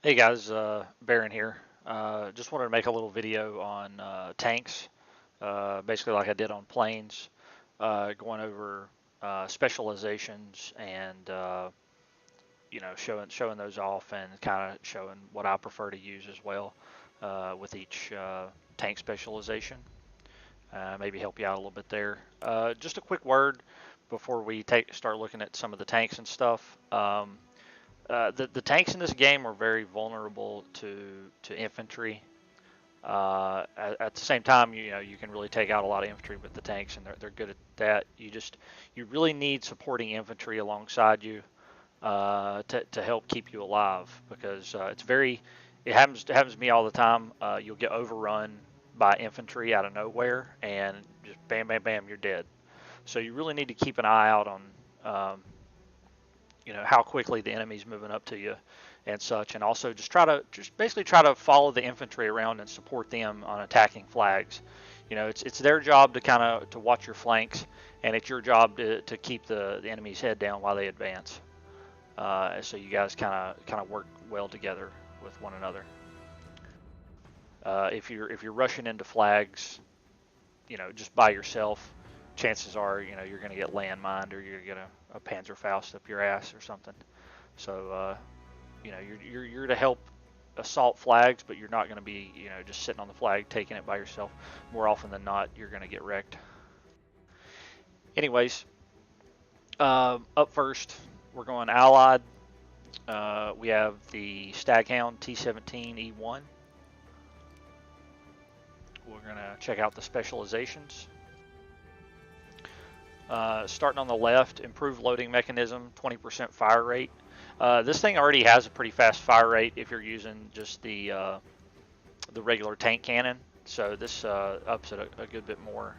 Hey guys, Baron here. Just wanted to make a little video on tanks, basically like I did on planes, going over specializations and showing those off and kind of showing what I prefer to use as well with each tank specialization. Maybe help you out a little bit there. Just a quick word before we start looking at some of the tanks and stuff. The tanks in this game are very vulnerable to infantry. At the same time, you can really take out a lot of infantry with the tanks, and they're good at that. You really need supporting infantry alongside you to help keep you alive, because it happens to me all the time. You'll get overrun by infantry out of nowhere, and just bam, bam, bam, you're dead. So you really need to keep an eye out on how quickly the enemy's moving up to you and such, and also just basically try to follow the infantry around and support them on attacking flags. It's their job to watch your flanks, and it's your job to keep the enemy's head down while they advance. So you guys kind of work well together with one another. If you're rushing into flags, just by yourself, chances are you're going to get landmined, or you're going to a Panzer Faust up your ass or something. So you're to help assault flags, but you're not going to be just sitting on the flag taking it by yourself. More often than not, you're going to get wrecked. Anyways, up first we're going Allied. We have the Staghound T17E1. We're going to check out the specializations. Starting on the left, improved loading mechanism, 20% fire rate. This thing already has a pretty fast fire rate if you're using just the regular tank cannon, so this ups it a good bit more.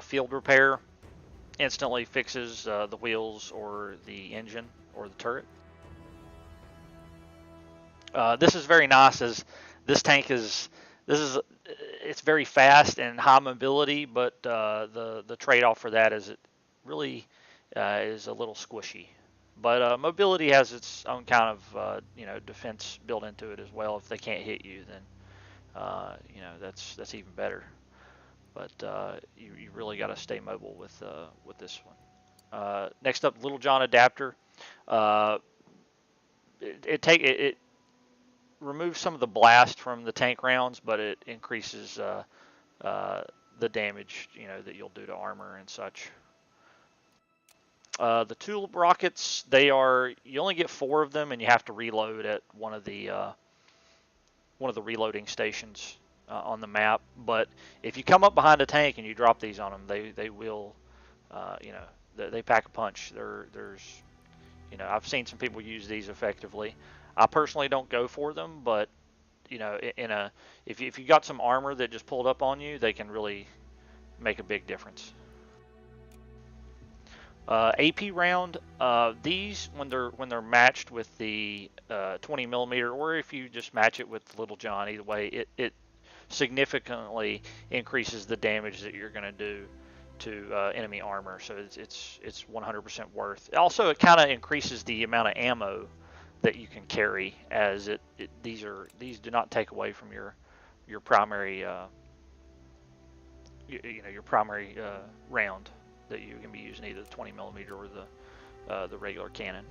Field repair, instantly fixes the wheels or the engine or the turret. This is very nice, as this tank it's very fast and high mobility, but the trade-off for that is it really is a little squishy. But mobility has its own kind of defense built into it as well. If they can't hit you, then that's even better. But you really got to stay mobile with this one. Next up, Little John adapter. It removes some of the blast from the tank rounds, but it increases the damage that you'll do to armor and such. The tulip rockets, you only get 4 of them, and you have to reload at one of the reloading stations on the map. But if you come up behind a tank and you drop these on them, they will they pack a punch. I've seen some people use these effectively. I personally don't go for them, but if you got some armor that just pulled up on you, they can really make a big difference. AP round, these when they're matched with the 20 millimeter, or if you just match it with Little John, either way, it significantly increases the damage that you're going to do to enemy armor. So it's 100% worth. Also, it kind of increases the amount of ammo that you can carry, as these do not take away from your primary your primary round that you can be using, either the 20 millimeter or the regular cannon.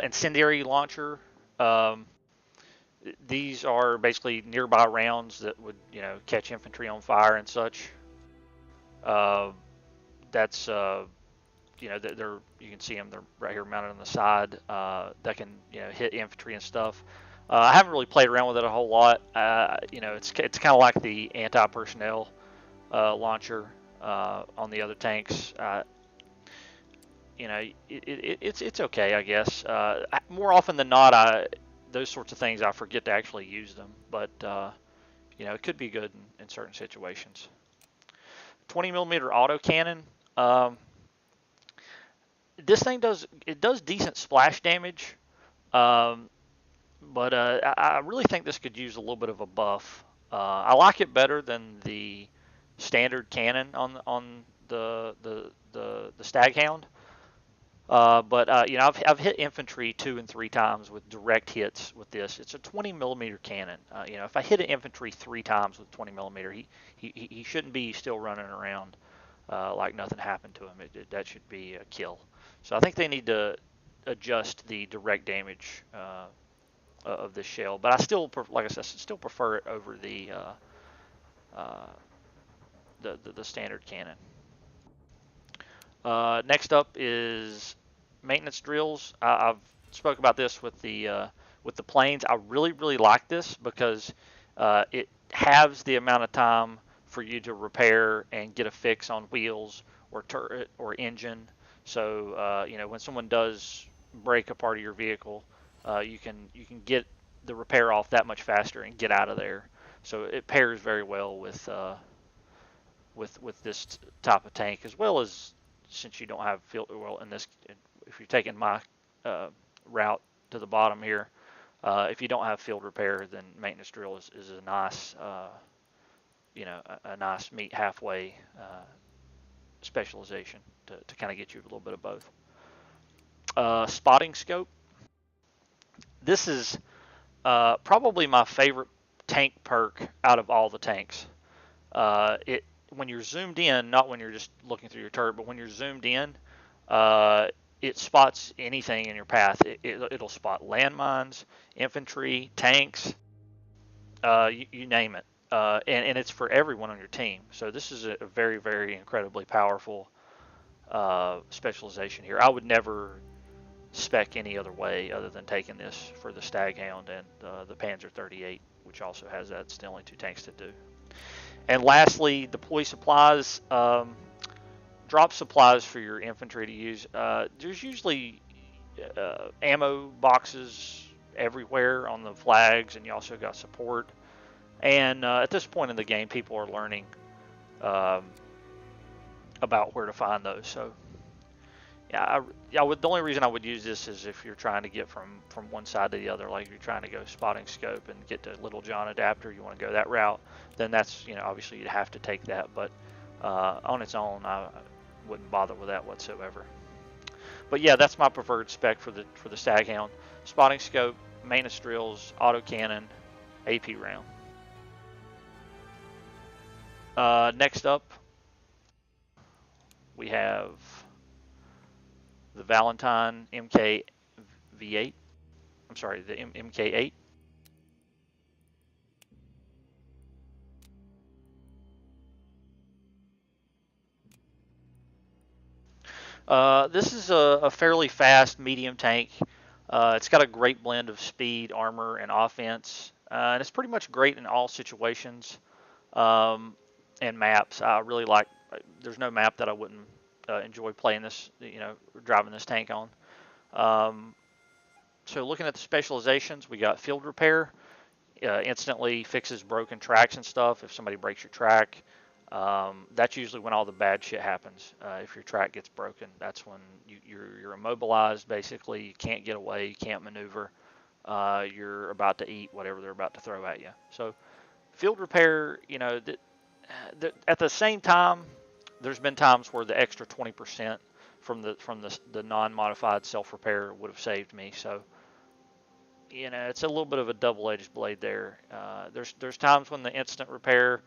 Incendiary launcher. These are basically nearby rounds that would catch infantry on fire and such. That's you can see them. They're right here mounted on the side. That can hit infantry and stuff. I haven't really played around with it a whole lot. It's kind of like the anti-personnel launcher on the other tanks. It's okay, I guess. More often than not, those sorts of things, I forget to actually use them. But it could be good in certain situations. 20 millimeter autocannon. This thing does decent splash damage, but I really think this could use a little bit of a buff. I like it better than the standard cannon on the Staghound. But you know, I've hit infantry 2 and 3 times with direct hits with this. It's a 20 millimeter cannon. You know, if I hit an infantry 3 times with 20 millimeter, he shouldn't be still running around like nothing happened to him. That should be a kill. So I think they need to adjust the direct damage of this shell. But I still, like I said, still prefer it over uh, the standard cannon. Next up is maintenance drills. I've spoke about this with the planes. I really like this because it halves the amount of time for you to repair and get a fix on wheels or turret or engine. So you know, when someone does break a part of your vehicle, you can get the repair off that much faster and get out of there. So it pairs very well with this type of tank, as well as since you don't have field, well, in this, if you're taking my route to the bottom here, if you don't have field repair, then maintenance drill is a nice, you know, a nice meet halfway specialization to kind of get you a little bit of both. Spotting scope. This is probably my favorite tank perk out of all the tanks. It When you're zoomed in, not when you're just looking through your turret, but when you're zoomed in, it spots anything in your path. It'll spot landmines, infantry, tanks, you name it. And it's for everyone on your team. So this is a very incredibly powerful specialization here. I would never spec any other way other than taking this for the Staghound and the Panzer 38, which also has that. It's the only 2 tanks to do. And lastly, deploy supplies. Drop supplies for your infantry to use. There's usually ammo boxes everywhere on the flags, and you also got support. And at this point in the game, people are learning about where to find those. So yeah, the only reason I would use this is if you're trying to get from one side to the other, like if you're trying to go spotting scope and get to Little John adapter, you want to go that route, then that's, you know, obviously you'd have to take that. But on its own, I wouldn't bother with that whatsoever. But yeah, that's my preferred spec for the Staghound: spotting scope, maintenance drills, autocannon, AP round. Next up, we have the Valentine MK V8. I'm sorry, the MK VIII. This is a fairly fast medium tank. It's got a great blend of speed, armor, and offense, and it's pretty much great in all situations and maps. I really like. There's no map that I wouldn't enjoy playing this, you know, driving this tank on. So looking at the specializations, we got field repair. Instantly fixes broken tracks and stuff. If somebody breaks your track, that's usually when all the bad shit happens. If your track gets broken, that's when you're immobilized. Basically, you can't get away, you can't maneuver. You're about to eat whatever they're about to throw at you. So field repair, you know, at the same time, there's been times where the extra 20% from the non-modified self-repair would have saved me. So, you know, it's a little bit of a double-edged blade there. There's times when the instant repair,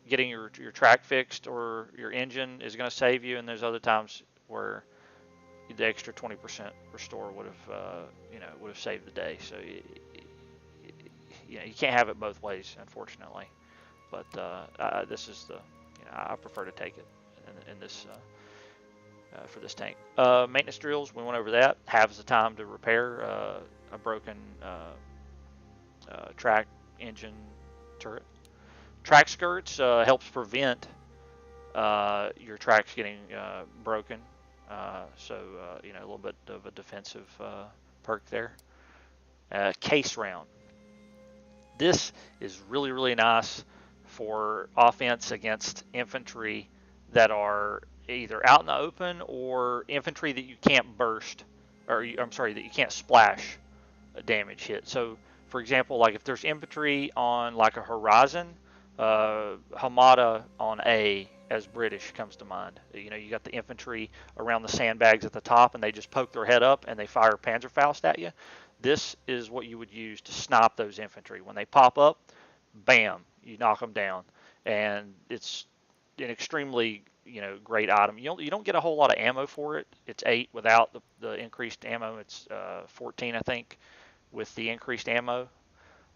getting your track fixed or your engine, is going to save you, and there's other times where the extra 20% restore would have saved the day. So you can't have it both ways, unfortunately. But this is I prefer to take it in this for this tank. Maintenance drills, we went over that. Halves the time to repair a broken track, engine, turret. Track skirts helps prevent your tracks getting broken. So a little bit of a defensive perk there. Case round. This is really nice for offense against infantry that are either out in the open or infantry that you can't burst, or that you can't splash a damage hit. So, for example, like if there's infantry on like a horizon, Hamada on A as British comes to mind. You know, you got the infantry around the sandbags at the top, and they just poke their head up and they fire Panzerfaust at you. This is what you would use to snipe those infantry. When they pop up, bam, you knock them down, and it's an extremely, you know, great item. You don't get a whole lot of ammo for it. It's 8 without the increased ammo. It's 14, I think, with the increased ammo.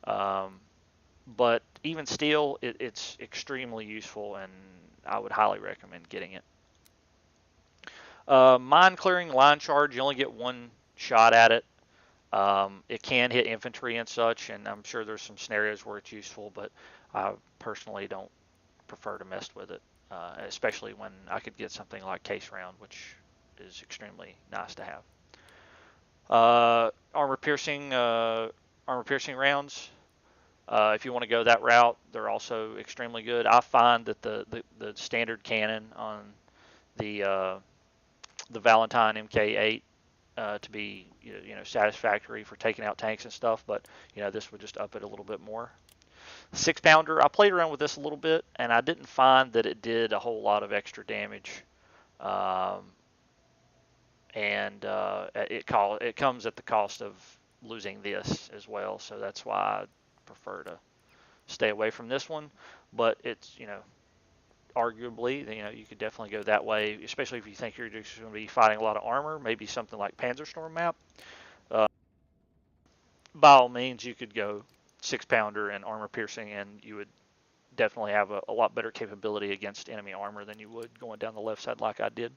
But even still, it's extremely useful, and I would highly recommend getting it. Mine clearing, line charge, you only get one shot at it. It can hit infantry and such, and I'm sure there's some scenarios where it's useful, but I personally don't prefer to mess with it, especially when I could get something like case round, which is extremely nice to have. Armor piercing rounds. If you want to go that route, they're also extremely good. I find that the standard cannon on the Valentine MK VIII to be, you know, satisfactory for taking out tanks and stuff, but you know, this would just up it a little bit more. 6-pounder, I played around with this a little bit, and I didn't find that it did a whole lot of extra damage. It comes at the cost of losing this as well, so that's why I prefer to stay away from this one. But it's, you know, arguably, you know, you could definitely go that way, especially if you think you're just going to be fighting a lot of armor, maybe something like Panzerstorm map. By all means, you could go 6-pounder and armor piercing, and you would definitely have a lot better capability against enemy armor than you would going down the left side like I did.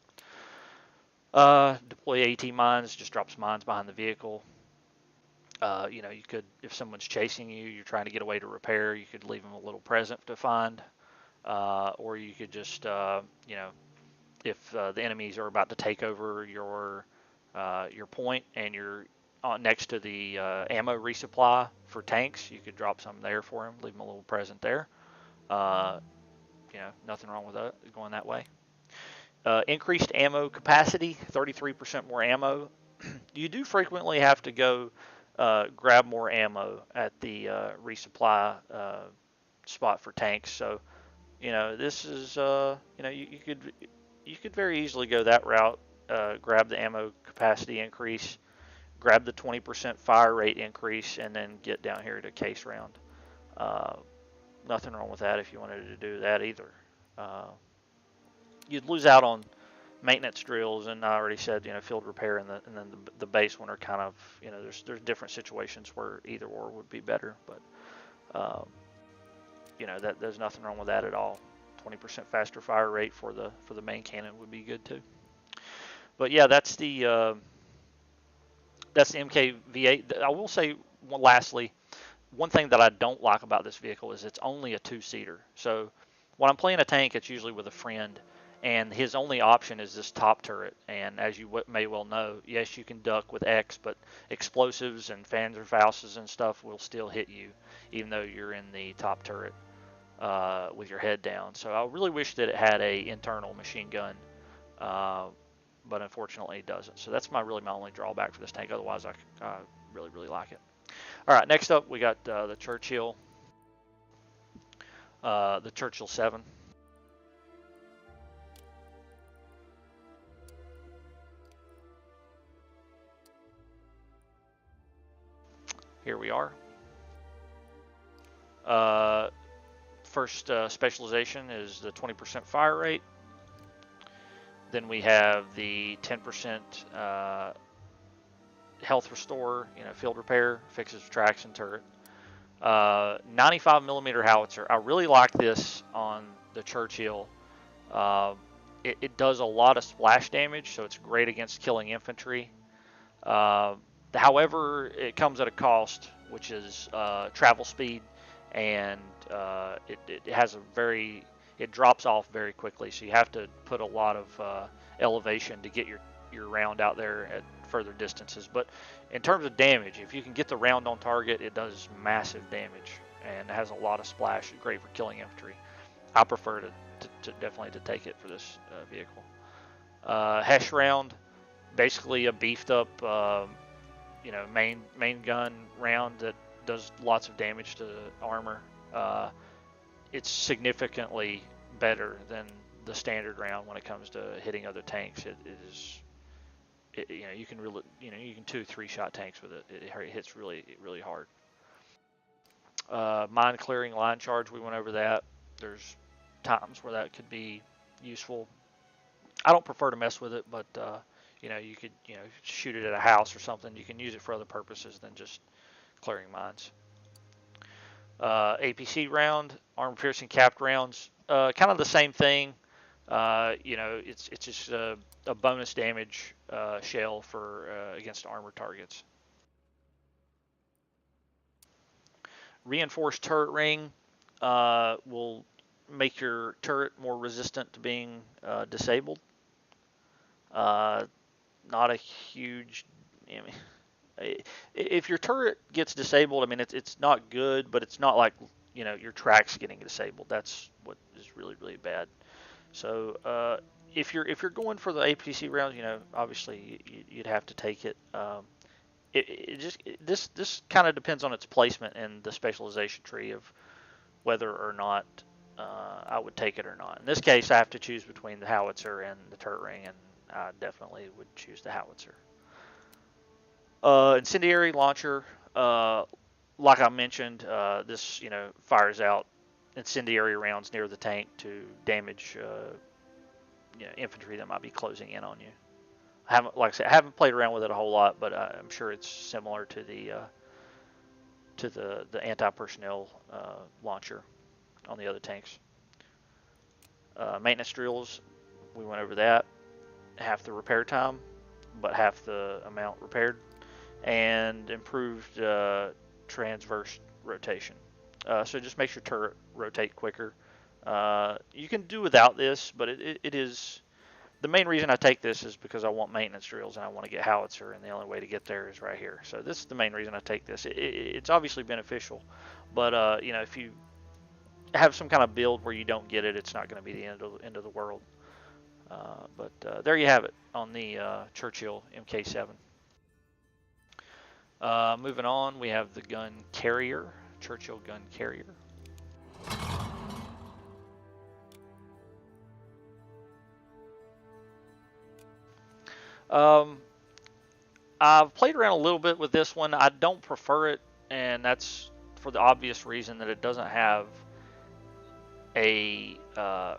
Deploy AT mines, just drops mines behind the vehicle. You know, you could, if someone's chasing you, you're trying to get away to repair, you could leave them a little present to find. Or you could just, you know, if the enemies are about to take over your point and you're next to the ammo resupply for tanks, you could drop some there for them, leave them a little present there. You know, nothing wrong with that, going that way. Increased ammo capacity, 33% more ammo. You do frequently have to go grab more ammo at the resupply spot for tanks. So, you know, this is, you know, you could very easily go that route, grab the ammo capacity increase, grab the 20% fire rate increase, and then get down here to case round. Nothing wrong with that if you wanted to do that either. You'd lose out on maintenance drills, and I already said, you know, field repair and then the base one are kind of, you know, there's different situations where either or would be better, but you know, that there's nothing wrong with that at all. 20% faster fire rate for the main cannon would be good too. But yeah, that's the MK VIII. I will say, lastly, one thing that I don't like about this vehicle is it's only a 2-seater. So when I'm playing a tank, it's usually with a friend, and his only option is this top turret. And as you may well know, yes, you can duck with X, but explosives and Panzerfausts and stuff will still hit you, even though you're in the top turret with your head down. So I really wish that it had a internal machine gun, but unfortunately it doesn't. So that's my only drawback for this tank. Otherwise, I really like it. All right, next up we got the Churchill VII. Here we are. First specialization is the 20% fire rate. Then we have the 10% health restore, you know, field repair, fixes tracks and turret. 95 millimeter howitzer. I really like this on the Churchill. It does a lot of splash damage, so it's great against killing infantry. However, it comes at a cost, which is travel speed, and it drops off very quickly, so you have to put a lot of elevation to get your round out there at further distances. But in terms of damage, if you can get the round on target, it does massive damage and has a lot of splash. Great for killing infantry. I prefer to definitely to take it for this vehicle. Hesh round, basically a beefed up you know, main gun round that does lots of damage to armor. It's significantly better than the standard round when it comes to hitting other tanks. You can really, you can 2-3 shot tanks with it. It hits really hard. Mine clearing line charge, we went over that. There's times where that could be useful. I don't prefer to mess with it, but you could shoot it at a house or something. You can use it for other purposes than just clearing mines. APC round, armor piercing capped rounds, kind of the same thing. It's just a bonus damage shell for against armor targets. Reinforced turret ring will make your turret more resistant to being disabled. Not a huge. If your turret gets disabled, I mean it's not good, but it's not like your tracks getting disabled. That's what is really bad. So if you're going for the APC rounds, obviously you'd have to take it. This kind of depends on its placement in the specialization tree of whether or not I would take it or not. In this case, I have to choose between the howitzer and the turret ring, and I definitely would choose the howitzer. Incendiary launcher, like I mentioned, this fires out incendiary rounds near the tank to damage infantry that might be closing in on you. Like I said, I haven't played around with it a whole lot, but I'm sure it's similar to the anti-personnel launcher on the other tanks. Maintenance drills, we went over that. Half the repair time, but half the amount repaired, and improved transverse rotation. So just makes your turret rotate quicker. You can do without this, but it is. The main reason I take this is because I want maintenance drills and I want to get howitzer, and the only way to get there is right here. So this is the main reason I take this. It's obviously beneficial, but if you have some kind of build where you don't get it, it's not going to be the end of the world. But there you have it on the Churchill MK VII. Moving on, we have the gun carrier, Churchill Gun Carrier. I've played around a little bit with this one. I don't prefer it, and that's for the obvious reason that it doesn't have a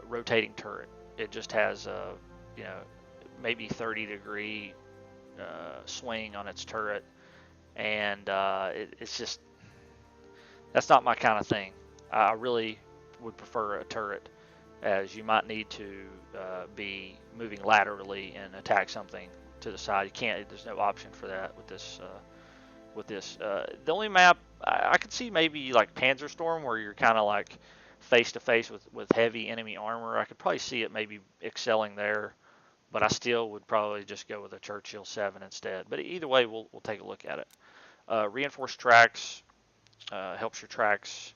rotating turret. It just has a maybe 30-degree swing on its turret, and it's just, that's not my kind of thing. I really would prefer a turret, as you might need to be moving laterally and attack something to the side. You can't. There's no option for that with this. The only map I could see maybe like Panzerstorm, where you're kind of like face to face with heavy enemy armor. I could probably see it maybe excelling there, but I still would probably just go with a Churchill 7 instead. But either way, we'll take a look at it. Reinforced tracks helps your tracks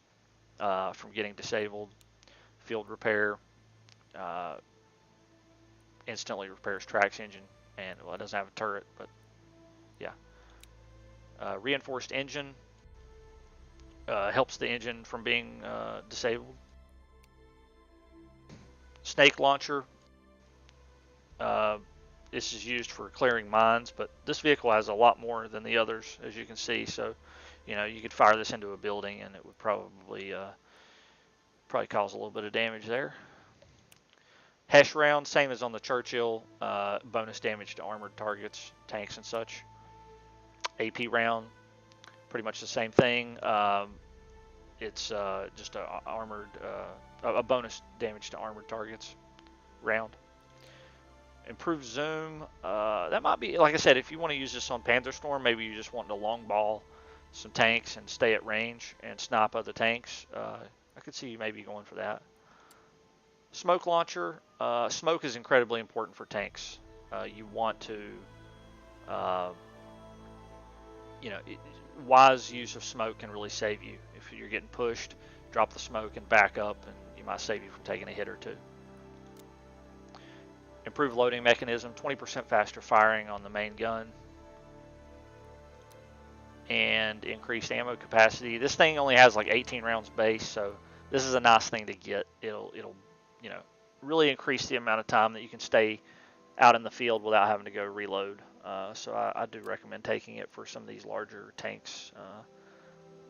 from getting disabled. Field repair instantly repairs tracks engine, and well, it doesn't have a turret, but yeah. Reinforced engine helps the engine from being disabled. Snake launcher. This is used for clearing mines, but this vehicle has a lot more than the others, as you can see. So, you could fire this into a building, and it would probably cause a little bit of damage there. Hesh round, same as on the Churchill, bonus damage to armored targets, tanks and such. AP round, pretty much the same thing. It's just a bonus damage to armored targets round. Improved zoom, that might be, like I said, if you want to use this on Panzerstorm, maybe you just want to long ball some tanks and stay at range and snipe other tanks. I could see you maybe going for that. Smoke launcher. Smoke is incredibly important for tanks. You want to, wise use of smoke can really save you. If you're getting pushed, drop the smoke and back up, and you might save you from taking a hit or two. Improved loading mechanism, 20% faster firing on the main gun, and increased ammo capacity. This thing only has like 18 rounds base, so this is a nice thing to get. It'll really increase the amount of time that you can stay out in the field without having to go reload. So I do recommend taking it for some of these larger tanks,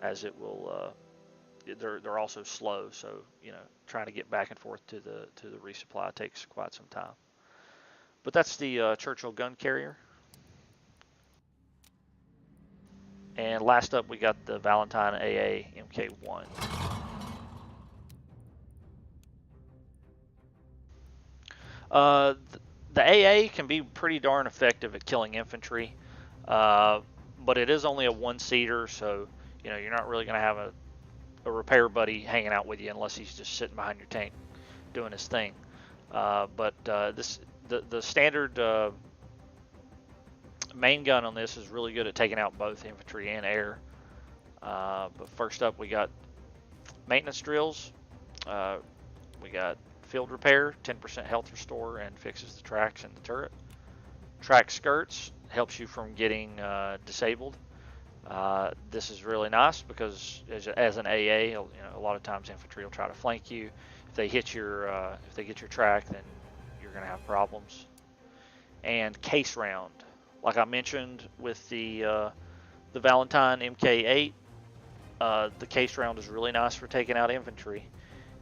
as it will. They're also slow, so trying to get back and forth to the resupply takes quite some time. But that's the Churchill Gun Carrier. And last up, we got the Valentine AA MK I. The AA can be pretty darn effective at killing infantry, but it is only a one-seater, so you're not really going to have a repair buddy hanging out with you unless he's just sitting behind your tank doing his thing. But the standard main gun on this is really good at taking out both infantry and air. But first up, we got maintenance drills. We got field repair, 10% health restore, and fixes the tracks and the turret. Track skirts helps you from getting disabled. This is really nice because as an AA, a lot of times infantry will try to flank you. If they hit if they get your track, then you're going to have problems. And case round, like I mentioned with the Valentine MK VIII, the case round is really nice for taking out infantry.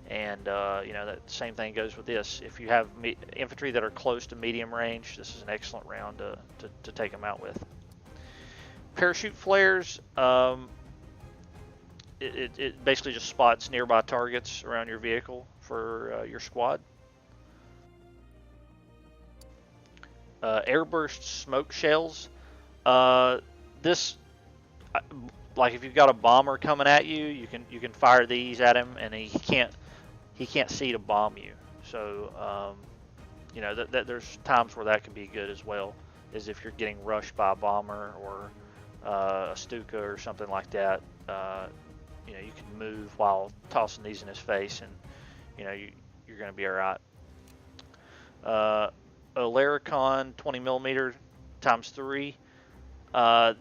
And that same thing goes with this. If you have infantry that are close to medium range, this is an excellent round to take them out with. Parachute flares, it basically just spots nearby targets around your vehicle for your squad. Airburst smoke shells. This, like if you've got a bomber coming at you, you can fire these at him, and he can't see to bomb you. So there's times where that can be good as well, is if you're getting rushed by a bomber or a Stuka or something like that. You can move while tossing these in his face, and you're going to be all right. Alaricon 20mm ×3.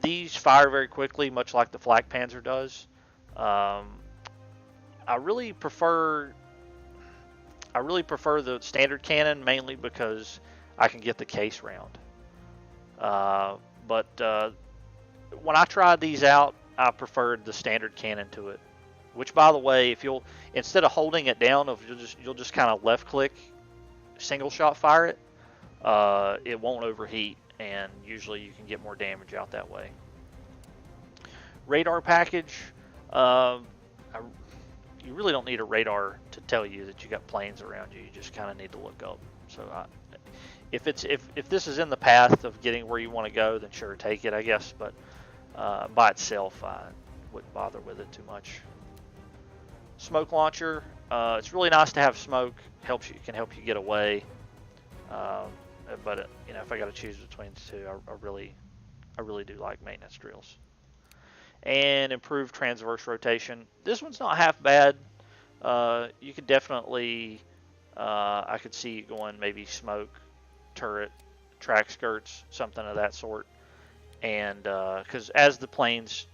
These fire very quickly, much like the Flakpanzer does. I really prefer the standard cannon, mainly because I can get the case round. But when I tried these out, I preferred the standard cannon to it. Which, by the way, if instead of holding it down, you'll just kind of left click, single shot fire it. It won't overheat, and usually you can get more damage out that way. Radar package. You really don't need a radar to tell you that you got planes around you. You just kind of need to look up. So if this is in the path of getting where you want to go, then sure, take it, I guess. But by itself, I wouldn't bother with it too much. Smoke launcher. It's really nice to have smoke. Can help you get away. But if I got to choose between the two, I really do like maintenance drills. And improved transverse rotation. This one's not half bad. You could definitely, I could see you going maybe smoke, turret, track skirts, something of that sort. And because as the planes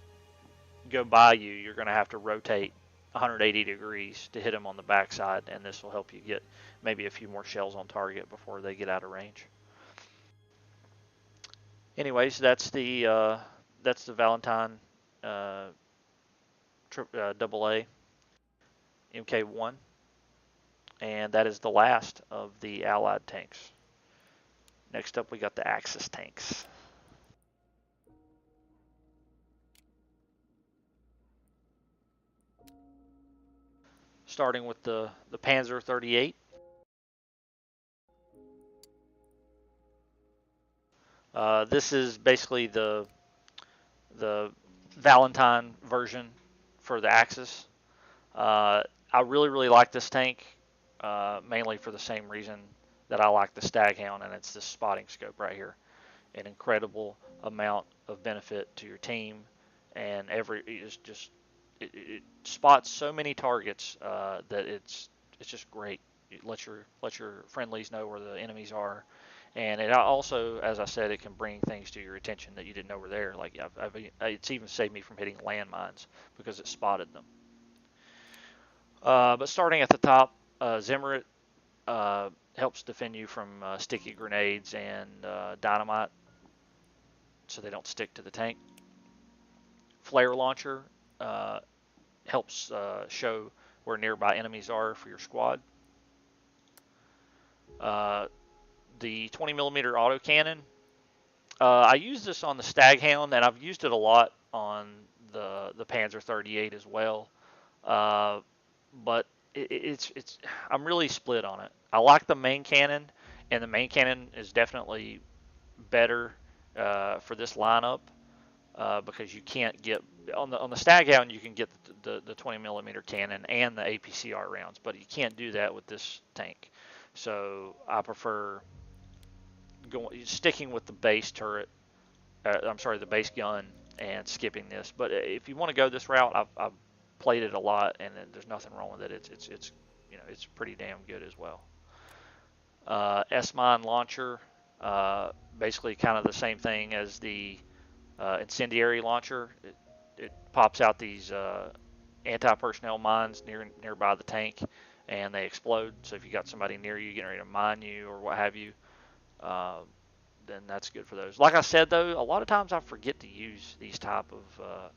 go by you, you're going to have to rotate 180 degrees to hit them on the backside, and this will help you get maybe a few more shells on target before they get out of range. Anyways, that's the Valentine AA MK I, and that is the last of the Allied tanks. Next up, we got the Axis tanks. Starting with the Panzer 38. This is basically the Valentine version for the Axis. I really like this tank, mainly for the same reason that I like the Staghound, and it's this spotting scope right here. An incredible amount of benefit to your team, and it spots so many targets that it's just great. It lets your friendlies know where the enemies are, and it also, as I said, it can bring things to your attention that you didn't know were there. Like it's even saved me from hitting landmines because it spotted them. But starting at the top, Zimmerit, helps defend you from sticky grenades and dynamite, so they don't stick to the tank. Flare launcher helps show where nearby enemies are for your squad. The 20mm autocannon. I use this on the Staghound, and I've used it a lot on the Panzer 38 as well. But I'm really split on it. I like the main cannon, and the main cannon is definitely better for this lineup because you can't get on the Staghound. You can get the 20mm cannon and the APCR rounds, but you can't do that with this tank. So I prefer sticking with the base turret. The base gun, and skipping this. But if you want to go this route, I've played it a lot, and there's nothing wrong with it. It's pretty damn good as well. S-mine launcher, basically kind of the same thing as the incendiary launcher. It pops out these anti-personnel mines nearby the tank, and they explode. So if you got somebody near you getting ready to mine you or what have you, then that's good for those. Like I said, though, a lot of times I forget to use these type of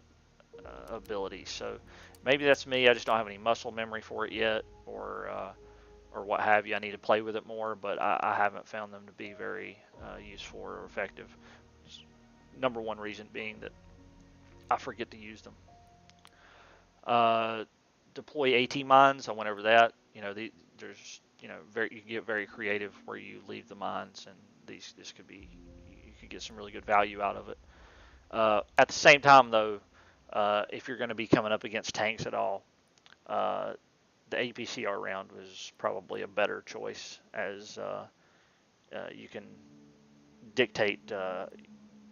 abilities. So maybe that's me. I just don't have any muscle memory for it yet, or what have you. I need to play with it more, but I haven't found them to be very useful or effective. Number one reason being that I forget to use them. Deploy AT mines. I went over that. There's you can get very creative where you leave the mines, and this could be, you could get some really good value out of it. At the same time, though, if you're going to be coming up against tanks at all, the APCR round was probably a better choice, as you can dictate a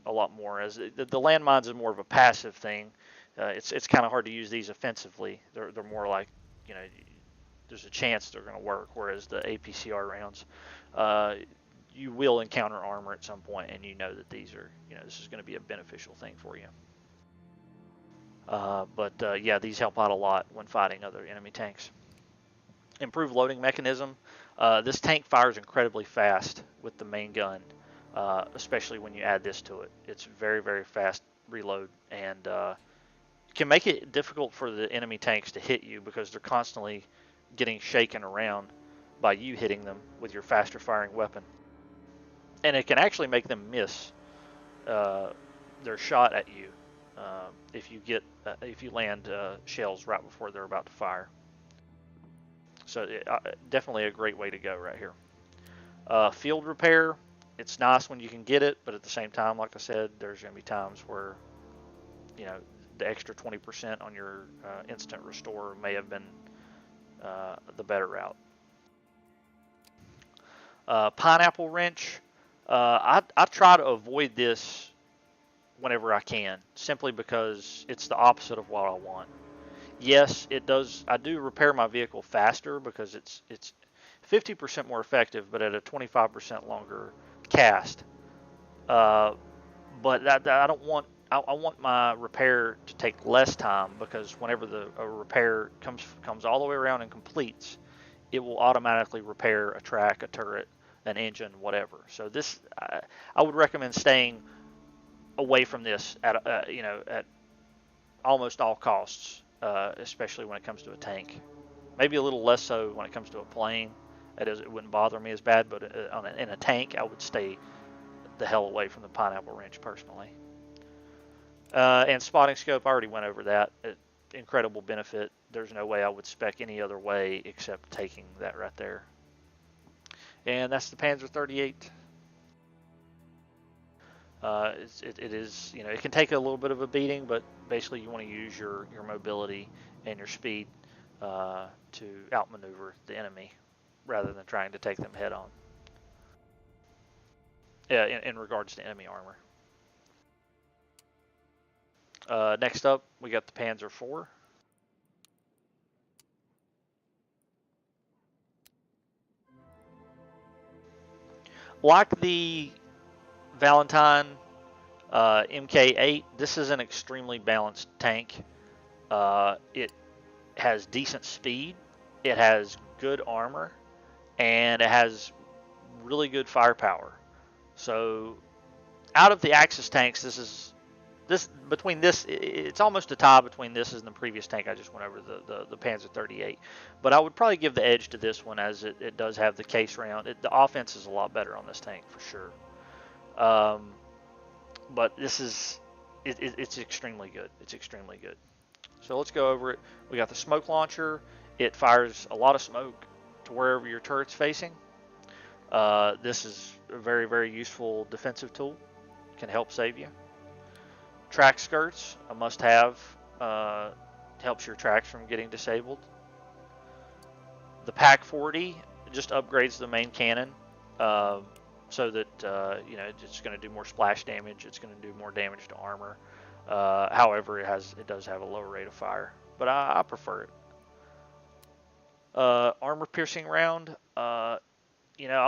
lot more. As the landmines is more of a passive thing. It's kind of hard to use these offensively. They're more like, there's a chance they're going to work, whereas the APCR rounds, you will encounter armor at some point, and that these are, this is going to be a beneficial thing for you. Yeah, these help out a lot when fighting other enemy tanks. Improved loading mechanism. This tank fires incredibly fast with the main gun, especially when you add this to it. It's very, very fast reload, and can make it difficult for the enemy tanks to hit you because they're constantly getting shaken around by you hitting them with your faster firing weapon. And it can actually make them miss their shot at you if you land shells right before they're about to fire. So definitely a great way to go right here. Field repair. It's nice when you can get it, but at the same time, like I said, there's going to be times where the extra 20% on your instant restore may have been the better route. Pineapple wrench. I try to avoid this whenever I can, simply because it's the opposite of what I want. Yes, it does. I do repair my vehicle faster because it's 50% more effective, but at a 25% longer cast. But I don't want. I want my repair to take less time, because whenever a repair comes all the way around and completes, it will automatically repair a track, a turret, an engine, whatever. So this, I would recommend staying away from this at almost all costs, especially when it comes to a tank. Maybe a little less so when it comes to a plane. It wouldn't bother me as bad, but in a tank, I would stay the hell away from the pineapple wrench personally. And spotting scope, I already went over that. Incredible benefit. There's no way I would spec any other way except taking that right there. And that's the Panzer 38. It is, it can take a little bit of a beating, but basically you want to use your mobility and your speed to outmaneuver the enemy rather than trying to take them head on. In regards to enemy armor. Next up, we got the Panzer IV. Like the Valentine MK VIII, this is an extremely balanced tank. It has decent speed. It has good armor, and it has really good firepower. So out of the Axis tanks, it's almost a tie between this and the previous tank I just went over, the Panzer 38. But I would probably give the edge to this one, as it does have the case round. The offense is a lot better on this tank for sure. But it's extremely good. It's extremely good. So let's go over it. We got the smoke launcher. It fires a lot of smoke to wherever your turret's facing. This is a very, very useful defensive tool. Can help save you. Track skirts, a must-have. Helps your tracks from getting disabled. The Pak 40 just upgrades the main cannon, so that it's going to do more splash damage. It's going to do more damage to armor. However, it does have a lower rate of fire, but I prefer it. Armor piercing round. I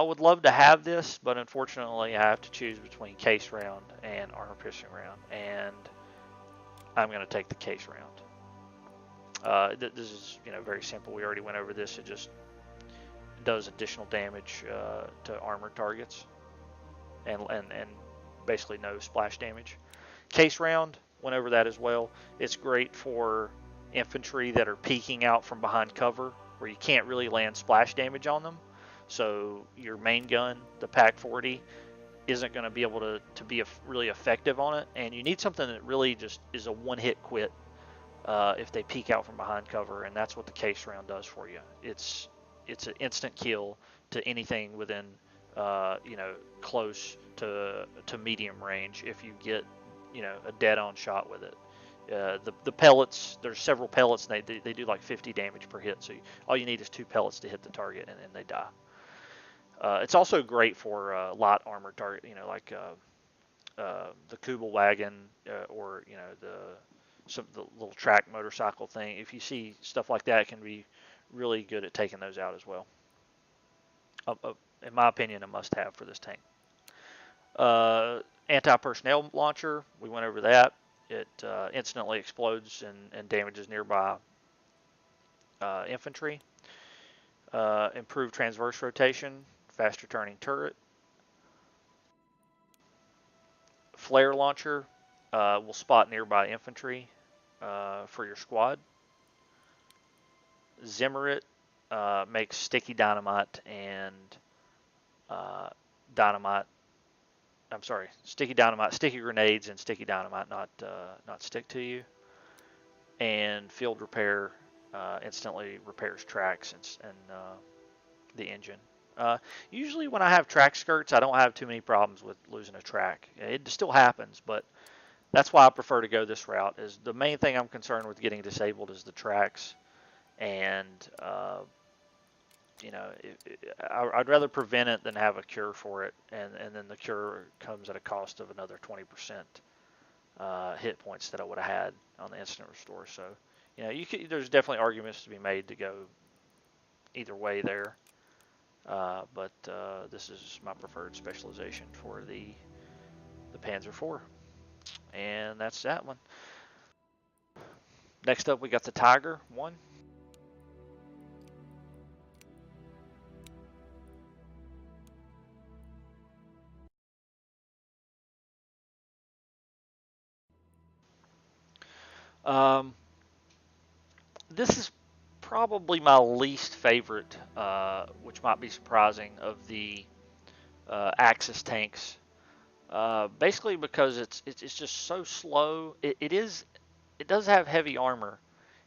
would love to have this, but unfortunately I have to choose between case round and armor piercing round, and I'm going to take the case round. This is very simple. We already went over this. It just does additional damage to armor targets, and basically no splash damage. Case round, went over that as well. It's great for infantry that are peeking out from behind cover, where you can't really land splash damage on them. So your main gun, the Pak 40, isn't going to be able to be really effective on it, and you need something that really just is a one-hit quit if they peek out from behind cover, and that's what the case round does for you. It's an instant kill to anything within close to medium range if you get a dead-on shot with it. The pellets, there's several pellets, and they do like 50 damage per hit, so all you need is 2 pellets to hit the target, and then they die. It's also great for light armored target, like the Kubel wagon, or the little track motorcycle thing. If you see stuff like that, it can be really good at taking those out as well. In my opinion, a must-have for this tank. Anti-personnel launcher, we went over that. It instantly explodes and damages nearby infantry. Improved transverse rotation, faster turning turret. Flare launcher will spot nearby infantry for your squad. Zimmerit makes sticky dynamite and sticky grenades and sticky dynamite not stick to you. And field repair instantly repairs tracks and the engine. Usually when I have track skirts, I don't have too many problems with losing a track. It still happens, but that's why I prefer to go this route. Is the main thing I'm concerned with getting disabled is the tracks, and I'd rather prevent it than have a cure for it, and then the cure comes at a cost of another 20% hit points that I would have had on the instant restore. So there's definitely arguments to be made to go either way there. But this is my preferred specialization for the Panzer IV. And that's that one. Next up, we got the Tiger 1. This is probably my least favorite, which might be surprising, of the Axis tanks. Basically because it's just so slow. It does have heavy armor,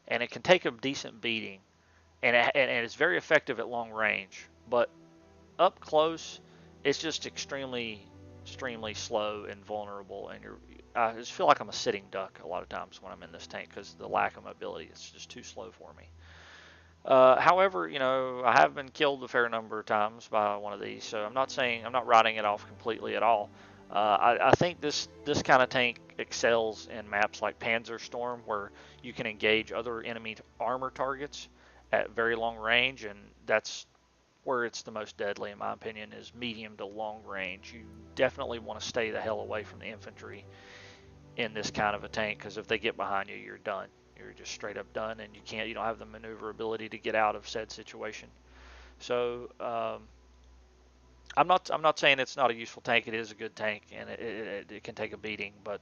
and it can take a decent beating, and it's very effective at long range. But up close, it's just extremely slow and vulnerable, and I just feel like I'm a sitting duck a lot of times when I'm in this tank because of the lack of mobility. It's just too slow for me. However, I have been killed a fair number of times by one of these, so I'm not writing it off completely at all. I think this kind of tank excels in maps like Panzer Storm, where you can engage other enemy armor targets at very long range, and that's where it's the most deadly, in my opinion, is medium to long range. You definitely want to stay the hell away from the infantry in this kind of a tank, because if they get behind you, you're done. You're just straight up done, and you don't have the maneuverability to get out of said situation. So I'm not saying it's not a useful tank. It is a good tank, and it can take a beating, but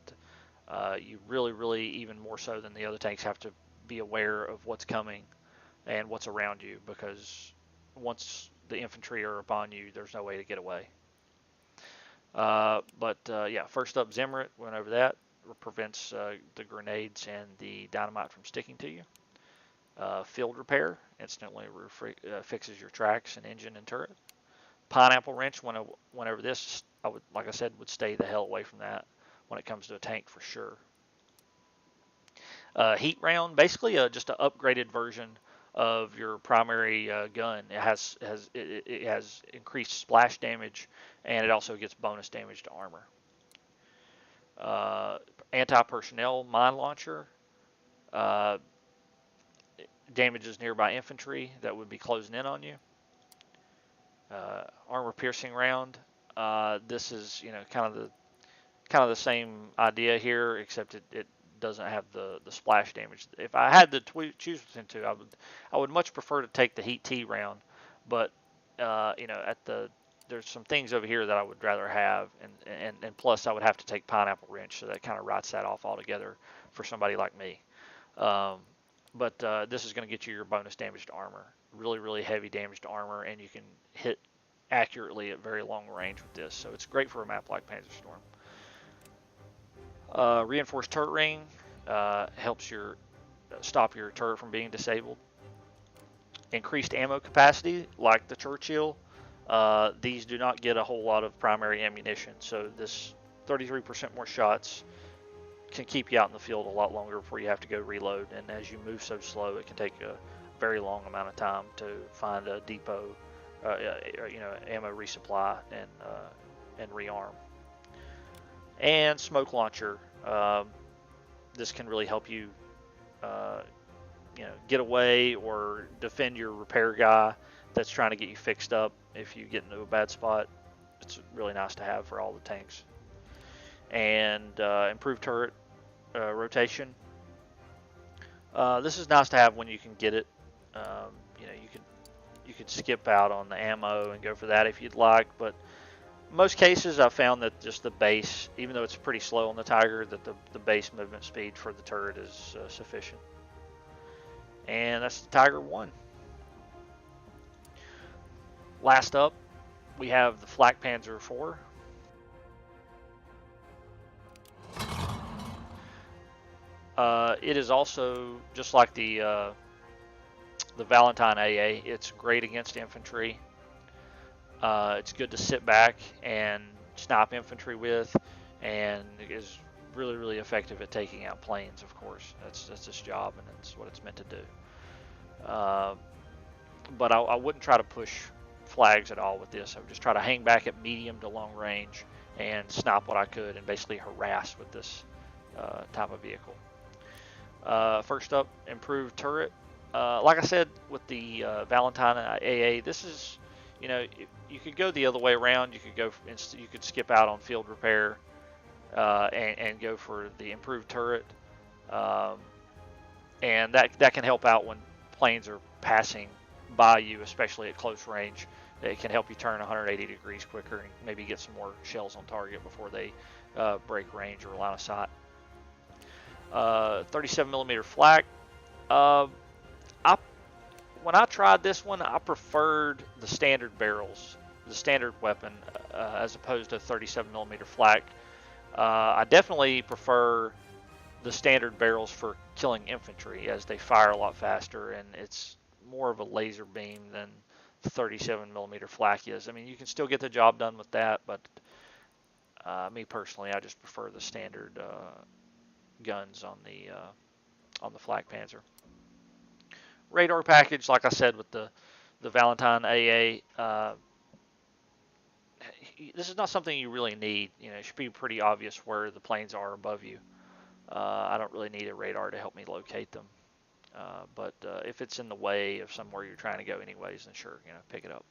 you really, even more so than the other tanks, have to be aware of what's coming and what's around you, because once the infantry are upon you, there's no way to get away. Yeah, first up, Zimmerit, went over that. Prevents the grenades and the dynamite from sticking to you. Field repair, instantly fixes your tracks and engine and turret. Pineapple wrench, went over this. I would, like I said, would stay the hell away from that when it comes to a tank for sure. Heat round, basically just an upgraded version of your primary gun. It has increased splash damage, and it also gets bonus damage to armor. Anti-personnel mine launcher uh, damages nearby infantry that would be closing in on you. Armor piercing round. This is kind of the same idea here, except it doesn't have the splash damage. If I had to choose between two, I would much prefer to take the Heat T round, but there's some things over here that I would rather have, and plus I would have to take Pineapple Wrench, so that kind of writes that off altogether for somebody like me. But this is going to get you your bonus damage to armor, really heavy damage to armor, and you can hit accurately at very long range with this, so it's great for a map like Panzerstorm. Reinforced turret ring helps stop your turret from being disabled. Increased ammo capacity, like the Churchill. These do not get a whole lot of primary ammunition, so this 33% more shots can keep you out in the field a lot longer before you have to go reload. And as you move so slow, it can take a very long amount of time to find a depot, ammo resupply and rearm. And smoke launcher. This can really help you, get away or defend your repair guy that's trying to get you fixed up if you get into a bad spot. It's really nice to have for all the tanks. And improved turret rotation. This is nice to have when you can get it. You could skip out on the ammo and go for that if you'd like, but most cases I've found that just the base, even though it's pretty slow on the Tiger, that the base movement speed for the turret is sufficient. And that's the Tiger 1. Last up, we have the Flakpanzer IV. It is also, just like the Valentine AA, it's great against infantry. It's good to sit back and snipe infantry with, and is really effective at taking out planes, of course. That's its job, and that's what it's meant to do. But I wouldn't try to push flags at all with this. I would just try to hang back at medium to long range and snipe what I could and basically harass with this type of vehicle. First up, improved turret. Like I said with the Valentine AA, this is, you could go the other way around. You could skip out on field repair and go for the improved turret, and that can help out when planes are passing by you, especially at close range. It can help you turn 180 degrees quicker and maybe get some more shells on target before they break range or line of sight. 37mm flak. When I tried this one, I preferred the standard barrels, the standard weapon, as opposed to 37mm flak. I definitely prefer the standard barrels for killing infantry, as they fire a lot faster, and it's more of a laser beam than 37mm flak is. I mean, you can still get the job done with that, but me personally, I just prefer the standard guns on the Flakpanzer. Radar package, like I said with the Valentine AA, this is not something you really need. It should be pretty obvious where the planes are above you. I don't really need a radar to help me locate them. But if it's in the way of somewhere you're trying to go anyways, then sure, pick it up.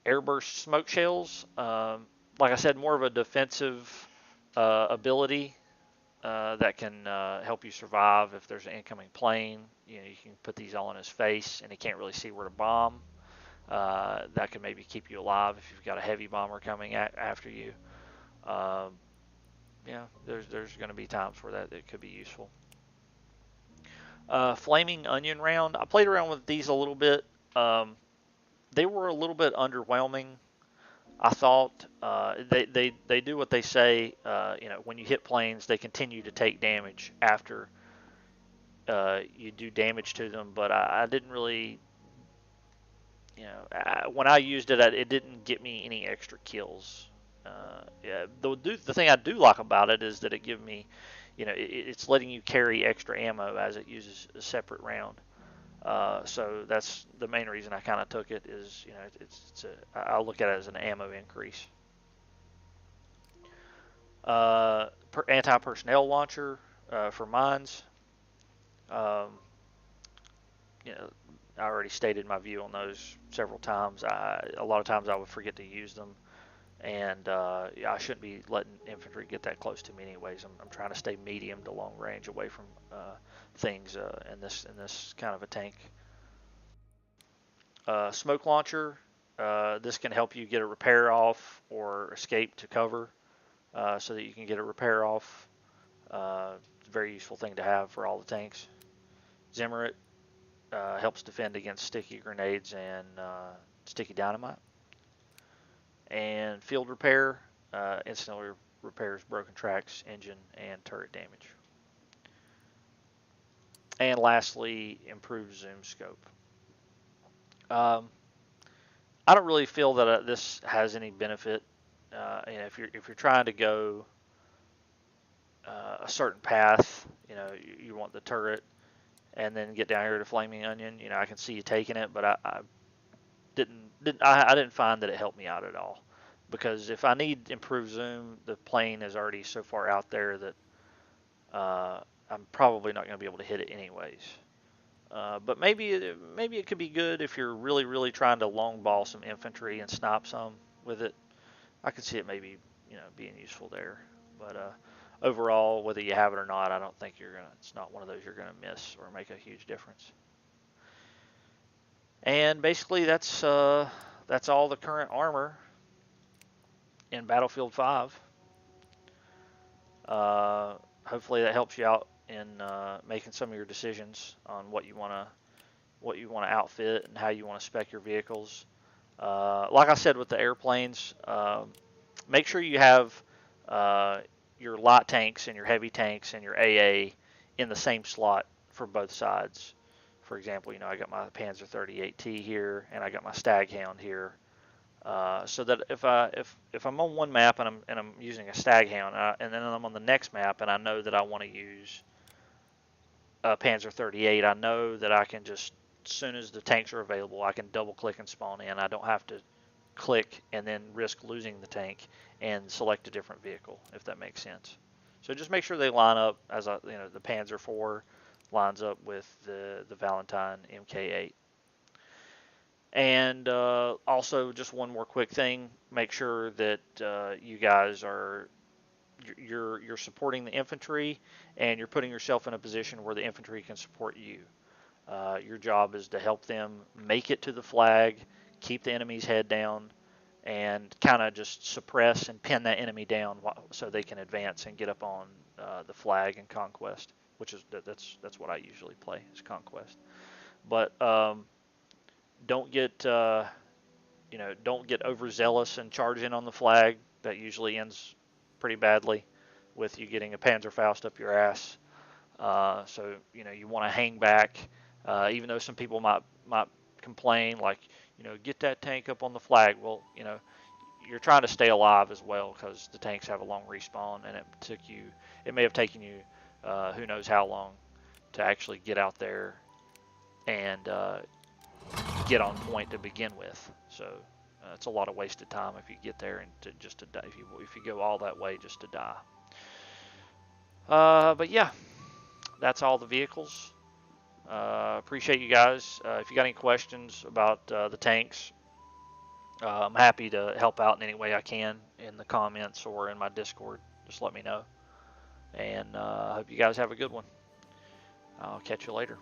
Airburst smoke shells, like I said, more of a defensive ability that can help you survive if there's an incoming plane. You can put these all in his face, and he can't really see where to bomb. That can maybe keep you alive if you've got a heavy bomber coming after you. Um, yeah, there's going to be times where that could be useful. Flaming onion round. I played around with these a little bit. They were a little bit underwhelming. I thought they do what they say. When you hit planes, they continue to take damage after you do damage to them. But I didn't really, when I used it, it didn't get me any extra kills. Yeah, the thing I do like about it is that it gives me, it's letting you carry extra ammo as it uses a separate round. So that's the main reason I kind of took it is, I look at it as an ammo increase. Anti-personnel launcher for mines. Um, I already stated my view on those several times. A lot of times I would forget to use them, and I shouldn't be letting infantry get that close to me anyways. I'm trying to stay medium to long range away from things in this kind of a tank. Smoke launcher. This can help you get a repair off or escape to cover, so that you can get a repair off. It's a very useful thing to have for all the tanks. Zimmerit helps defend against sticky grenades and sticky dynamite. And field repair instantly repairs broken tracks, engine, and turret damage. And lastly, improves zoom scope. I don't really feel that this has any benefit. If you're trying to go a certain path, you want the turret, and then get down here to Flaming Onion. I can see you taking it, but I didn't find that it helped me out at all. Because if I need improved zoom, the plane is already so far out there that I'm probably not going to be able to hit it anyways. But maybe it could be good if you're really, really trying to long ball some infantry and snipe some with it. I could see it maybe being useful there. But overall, whether you have it or not, I don't think it's not one of those you're gonna miss or make a huge difference. And basically, that's all the current armor in Battlefield 5. Hopefully that helps you out in making some of your decisions on what you want to outfit and how you want to spec your vehicles. Like I said with the airplanes, make sure you have your light tanks and your heavy tanks and your AA in the same slot for both sides. For example, I got my Panzer 38T here and I got my Staghound here. So that if I'm on one map and I'm using a Staghound, and then I'm on the next map and I know that I want to use a Panzer 38, I know that I can just, as soon as the tanks are available, I can double click and spawn in. I don't have to click and then risk losing the tank and select a different vehicle, if that makes sense. So just make sure they line up as the Panzer IV lines up with the Valentine MK VIII. And also, just one more quick thing: make sure that you guys you're supporting the infantry, and you're putting yourself in a position where the infantry can support you. Your job is to help them make it to the flag, keep the enemy's head down, and kind of just suppress and pin that enemy down so they can advance and get up on the flag and conquest, which is that's what I usually play, is conquest. But don't get overzealous and charge in on the flag. That usually ends pretty badly with you getting a Panzerfaust up your ass. So you want to hang back, even though some people might complain, like, get that tank up on the flag. Well, you're trying to stay alive as well, because the tanks have a long respawn, and it may have taken you who knows how long to actually get out there and get on point to begin with. So it's a lot of wasted time if you get there and to die, if you go all that way just to die. But yeah, that's all the vehicles. Appreciate you guys. If you got any questions about the tanks, I'm happy to help out in any way I can in the comments or in my Discord. Just let me know. And I hope you guys have a good one. I'll catch you later.